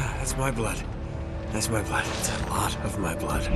That's my blood. That's my blood. It's a lot of my blood.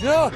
No!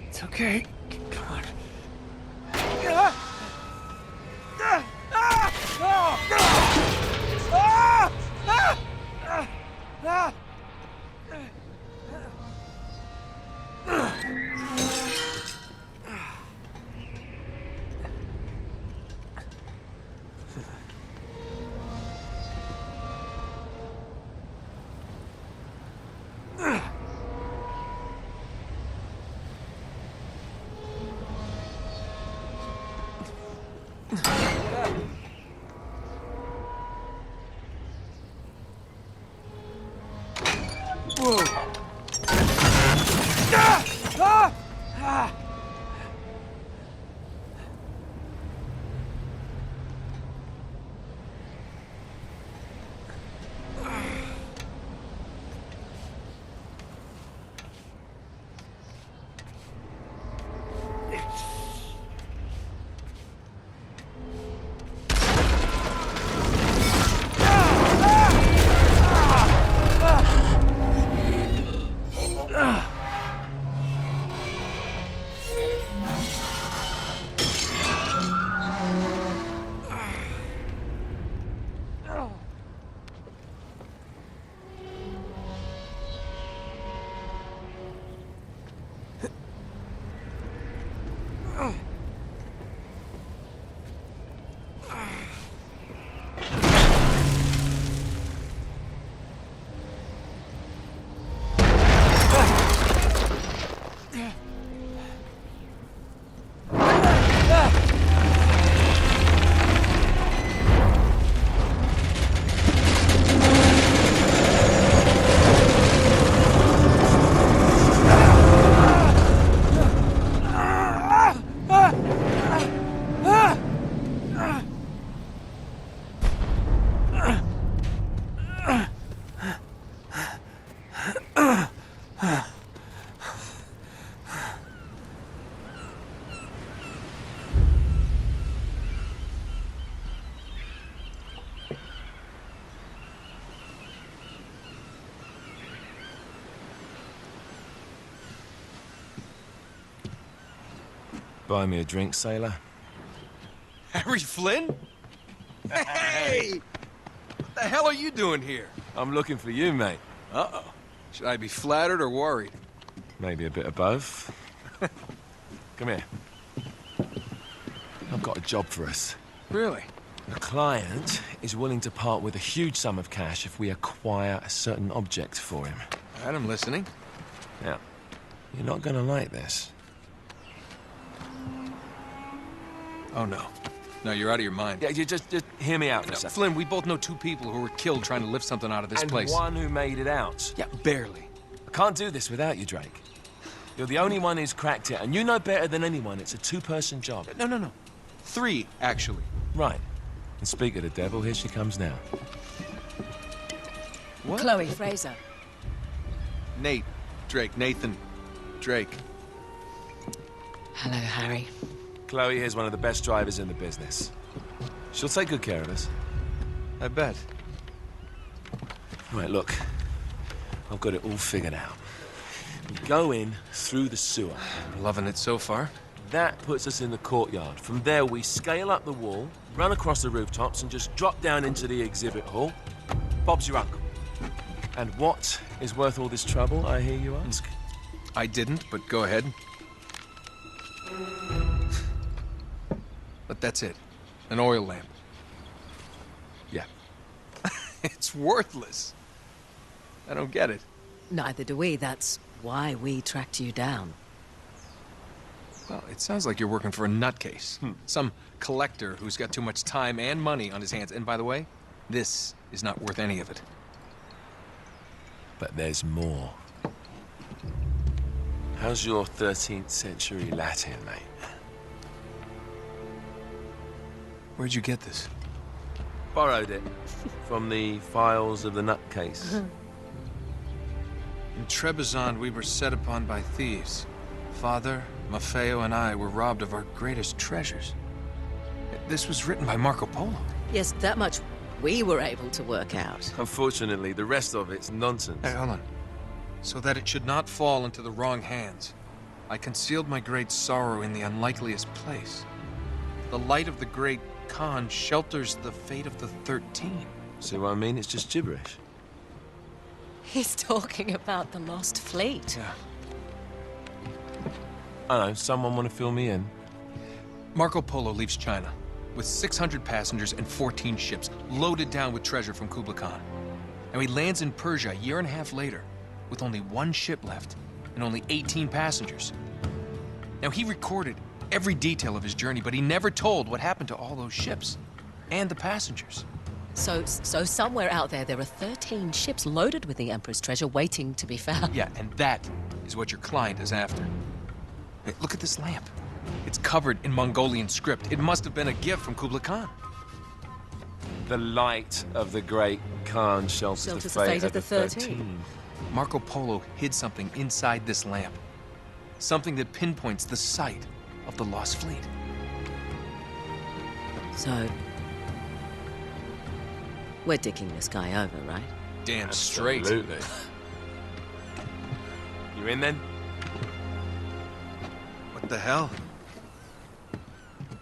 It's okay. Come on. Whoa. Buy me a drink, sailor? Harry Flynn? Hey! What the hell are you doing here? I'm looking for you, mate. Uh-oh. Should I be flattered or worried? Maybe a bit of both. Come here. I've got a job for us. Really? The client is willing to part with a huge sum of cash if we acquire a certain object for him. All right, I'm listening. Now, you're not gonna like this. Oh, no. No, you're out of your mind. Yeah, you just hear me out for a No, second. Flynn, we both know two people who were killed trying to lift something out of this And place. one who made it out. Yeah, barely. I can't do this without you, Drake. You're the only one who's cracked it, and you know better than anyone it's a two-person job. No. 3, actually. Right. And speak of the devil, here she comes now. What? Chloe Fraser. Nate. Drake. Nathan. Drake. Hello, Harry. Chloe here's one of the best drivers in the business. She'll take good care of us. I bet. Right, look. I've got it all figured out. We go in through the sewer. Loving it so far. That puts us in the courtyard. From there, we scale up the wall, run across the rooftops, and just drop down into the exhibit hall. Bob's your uncle. And what is worth all this trouble, I hear you ask? I didn't, but go ahead. But that's it. An oil lamp. Yeah. It's worthless. I don't get it. Neither do we. That's why we tracked you down. Well, it sounds like you're working for a nutcase. Some collector who's got too much time and money on his hands. And by the way, this is not worth any of it. But there's more. How's your 13th century Latin, mate? Where'd you get this? Borrowed it from the files of the nutcase. In Trebizond, we were set upon by thieves. Father, Maffeo, and I were robbed of our greatest treasures. This was written by Marco Polo. Yes, that much we were able to work out. Unfortunately, the rest of it's nonsense. Hey, hold on. So that it should not fall into the wrong hands, I concealed my great sorrow in the unlikeliest place. The light of the great Khan shelters the fate of the 13. See what I mean? It's just gibberish. He's talking about the lost fleet. Yeah. I know, someone want to fill me in? Marco Polo leaves China with 600 passengers and 14 ships, loaded down with treasure from Kublai Khan. And he lands in Persia a year and a half later, with only 1 ship left and only 18 passengers. Now, he recorded every detail of his journey, but he never told what happened to all those ships and the passengers. So somewhere out there are 13 ships loaded with the Emperor's treasure waiting to be found. Yeah, and that is what your client is after. Hey, look at this lamp. It's covered in Mongolian script. It must have been a gift from Kublai Khan. The light of the great Khan shelters the fate of the 13. Marco Polo hid something inside this lamp. Something that pinpoints the site of the lost fleet. So, we're dicking this guy over, right? Damn straight. Absolutely. You in then? What the hell?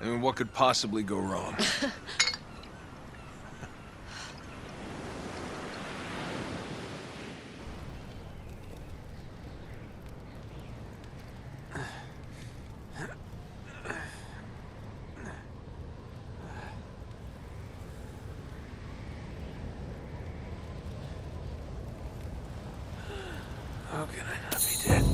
I mean, what could possibly go wrong? How can I not be dead?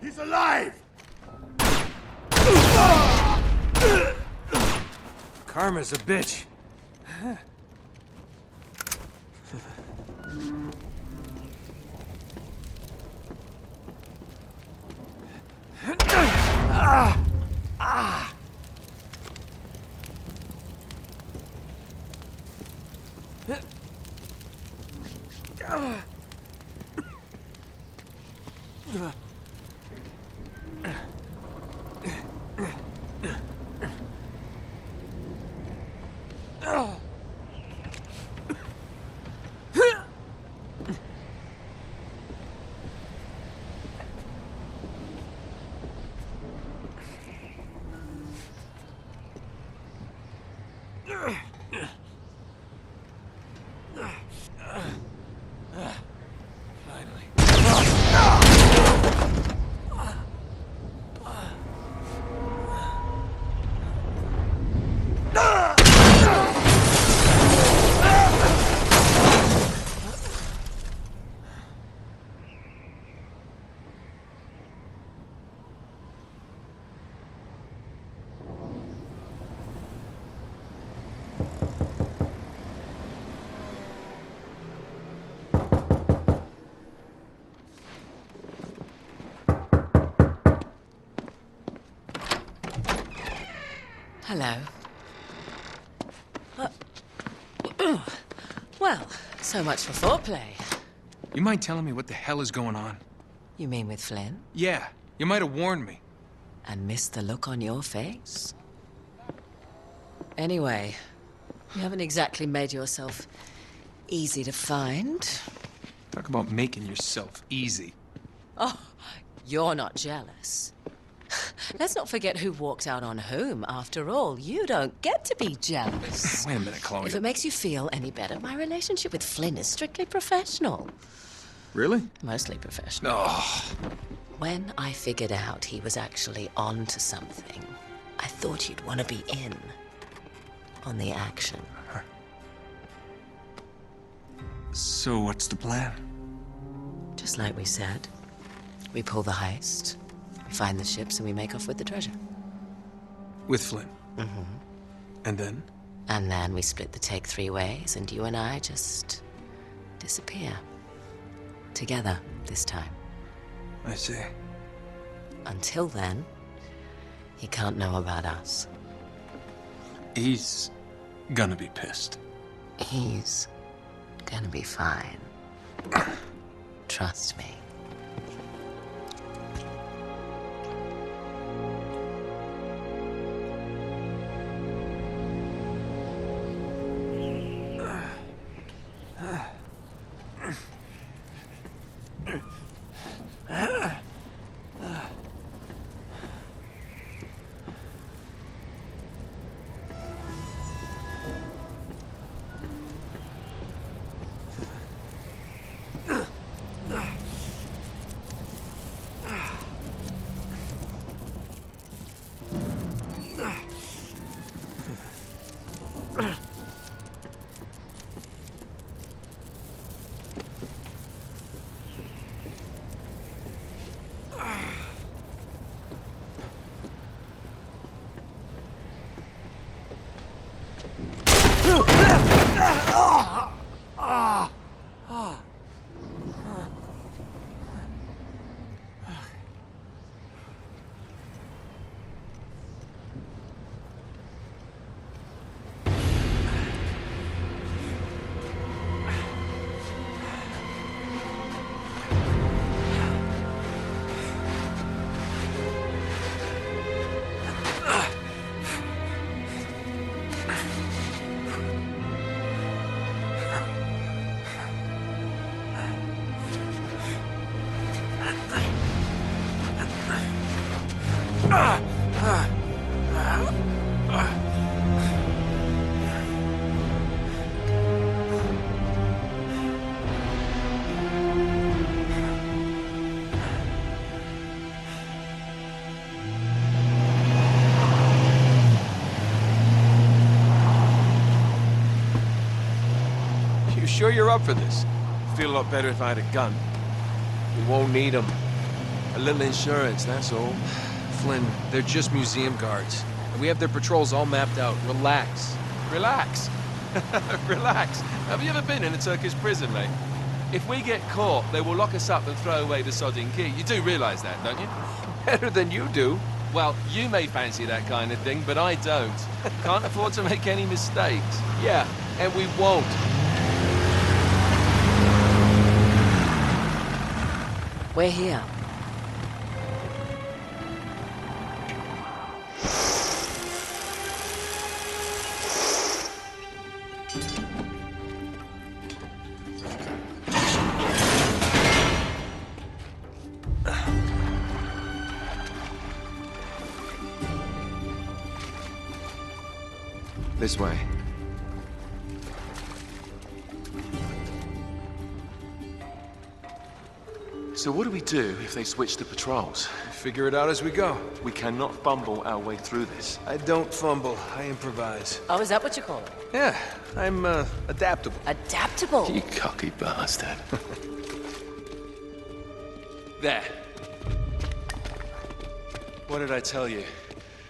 He's alive! Karma's a bitch. Hello. Well, so much for foreplay. You mind telling me what the hell is going on? You mean with Flynn? Yeah, you might have warned me. And missed the look on your face? Anyway, you haven't exactly made yourself easy to find. Talk about making yourself easy. Oh, you're not jealous. Let's not forget who walked out on whom. After all, you don't get to be jealous. Wait a minute, Chloe. If it makes you feel any better, my relationship with Flynn is strictly professional. Really? Mostly professional. Oh. When I figured out he was actually on to something, I thought you'd want to be in on the action. So what's the plan? Just like we said. We pull the heist, we find the ships, and we make off with the treasure. With Flynn? Mm-hmm. And then? And then we split the take 3 ways, and you and I just disappear. Together, this time. I see. Until then, he can't know about us. He's gonna be pissed. He's gonna be fine. Trust me. You sure you're up for this? Feel a lot better if I had a gun. We won't need them. A little insurance, that's all. Flynn, they're just museum guards. And we have their patrols all mapped out. Relax. Relax. Relax. Have you ever been in a Turkish prison, mate? If we get caught, they will lock us up and throw away the sodding key. You do realise that, don't you? Better than you do. Well, you may fancy that kind of thing, but I don't. Can't afford to make any mistakes. Yeah, and we won't. We're here. This way. So what do we do if they switch the patrols? Figure it out as we go. We cannot fumble our way through this. I don't fumble, I improvise. Oh, is that what you call it? Yeah, I'm, adaptable. Adaptable. You cocky bastard. There. What did I tell you?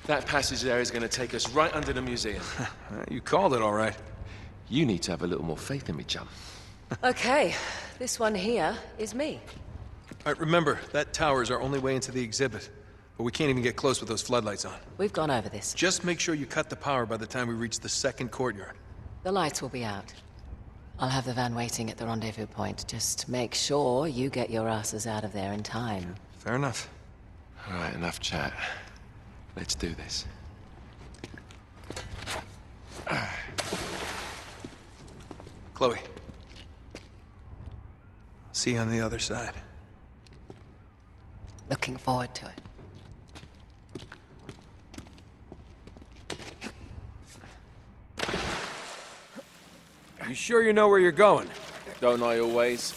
That passage there is going to take us right under the museum. You called it all right. You need to have a little more faith in me, chum. Okay, this one here is me. All right, remember, that tower is our only way into the exhibit. But we can't even get close with those floodlights on. We've gone over this. Just make sure you cut the power by the time we reach the second courtyard. The lights will be out. I'll have the van waiting at the rendezvous point. Just make sure you get your asses out of there in time. Fair enough. All right, enough chat. Let's do this. Chloe. See you on the other side. Looking forward to it. You sure you know where you're going? Don't I always?